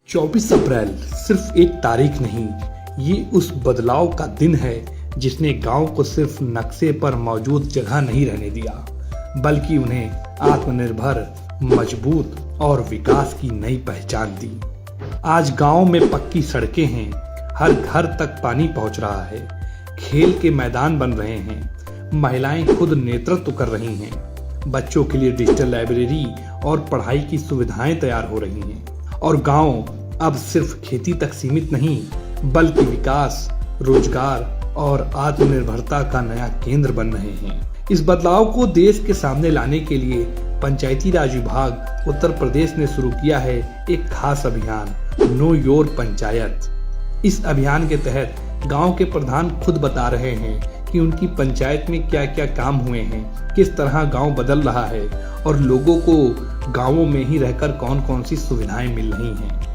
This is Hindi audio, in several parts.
24 अप्रैल सिर्फ एक तारीख नहीं, ये उस बदलाव का दिन है जिसने गांव को सिर्फ नक्शे पर मौजूद जगह नहीं रहने दिया, बल्कि उन्हें आत्मनिर्भर, मजबूत और विकास की नई पहचान दी। आज गांव में पक्की सड़कें हैं, हर घर तक पानी पहुंच रहा है, खेल के मैदान बन रहे हैं, महिलाएं खुद नेतृत्व कर रही हैं, बच्चों के लिए डिजिटल लाइब्रेरी और पढ़ाई की सुविधाएं तैयार हो रही हैं, और गांव अब सिर्फ खेती तक सीमित नहीं, बल्कि विकास, रोजगार और आत्मनिर्भरता का नया केंद्र बन रहे हैं। इस बदलाव को देश के सामने लाने के लिए पंचायती राज विभाग उत्तर प्रदेश ने शुरू किया है एक खास अभियान, नो योर पंचायत। इस अभियान के तहत गांव के प्रधान खुद बता रहे हैं कि उनकी पंचायत में क्या क्या काम हुए हैं, किस तरह गांव बदल रहा है और लोगों को गांवों में ही रहकर कौन कौन सी सुविधाएं मिल रही हैं।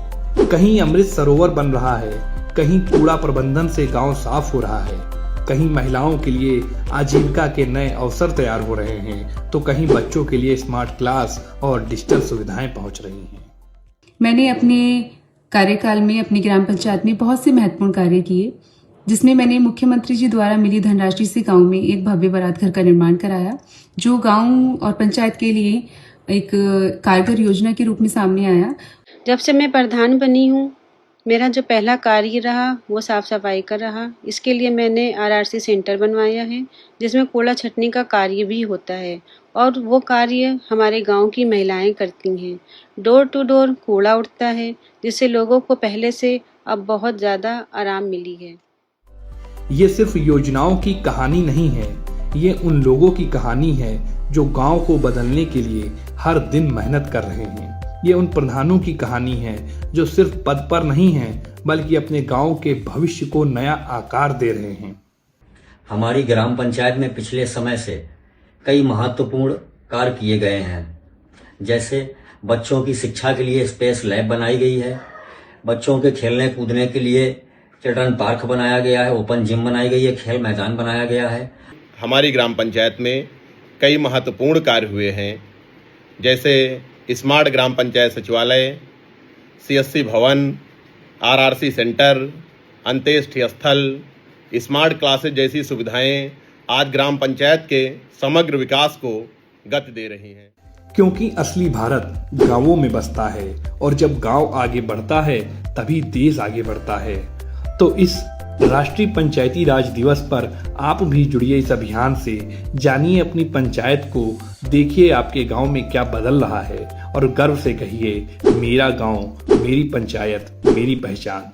कहीं अमृत सरोवर बन रहा है, कहीं कूड़ा प्रबंधन से गांव साफ हो रहा है, कहीं महिलाओं के लिए आजीविका के नए अवसर तैयार हो रहे हैं, तो कहीं बच्चों के लिए स्मार्ट क्लास और डिजिटल सुविधाएं पहुंच रही हैं। मैंने अपने कार्यकाल में अपनी ग्राम पंचायत में बहुत से महत्वपूर्ण कार्य किए, जिसमें मैंने मुख्यमंत्री जी द्वारा मिली धनराशि से गांव में एक भव्य बारात घर का निर्माण कराया, जो गांव और पंचायत के लिए एक कारगर योजना के रूप में सामने आया। जब से मैं प्रधान बनी हूँ, मेरा जो पहला कार्य रहा वो साफ सफाई का रहा। इसके लिए मैंने आरआरसी सेंटर बनवाया है, जिसमें कूड़ा छँटने का कार्य भी होता है, और वो कार्य हमारे गांव की महिलाएं करती हैं। डोर टू डोर कूड़ा उठता है, जिससे लोगों को पहले से अब बहुत ज़्यादा आराम मिली है। ये सिर्फ योजनाओं की कहानी नहीं है, ये उन लोगों की कहानी है जो गांव को बदलने के लिए हर दिन मेहनत कर रहे हैं। ये उन प्रधानों की कहानी है जो सिर्फ पद पर नहीं हैं, बल्कि अपने गांव के भविष्य को नया आकार दे रहे हैं। हमारी ग्राम पंचायत में पिछले समय से कई महत्वपूर्ण कार्य किए गए हैं, जैसे बच्चों की शिक्षा के लिए स्पेस लैब बनाई गई है, बच्चों के खेलने कूदने के लिए चिल्ड्रन पार्क बनाया गया है, ओपन जिम बनाई गई है, खेल मैदान बनाया गया है। हमारी ग्राम पंचायत में कई महत्वपूर्ण कार्य हुए हैं, जैसे स्मार्ट ग्राम पंचायत सचिवालय, सीएससी भवन, आरआरसी सेंटर, अंत्येष्टि स्थल, स्मार्ट क्लासेज जैसी सुविधाएं आज ग्राम पंचायत के समग्र विकास को गति दे रही हैं। क्योंकि असली भारत गांवों में बसता है, और जब गांव आगे बढ़ता है तभी देश आगे बढ़ता है। तो इस राष्ट्रीय पंचायती राज दिवस पर आप भी जुड़िए इस अभियान से, जानिए अपनी पंचायत को, देखिए आपके गांव में क्या बदल रहा है और गर्व से कहिए, मेरा गांव, मेरी पंचायत, मेरी पहचान।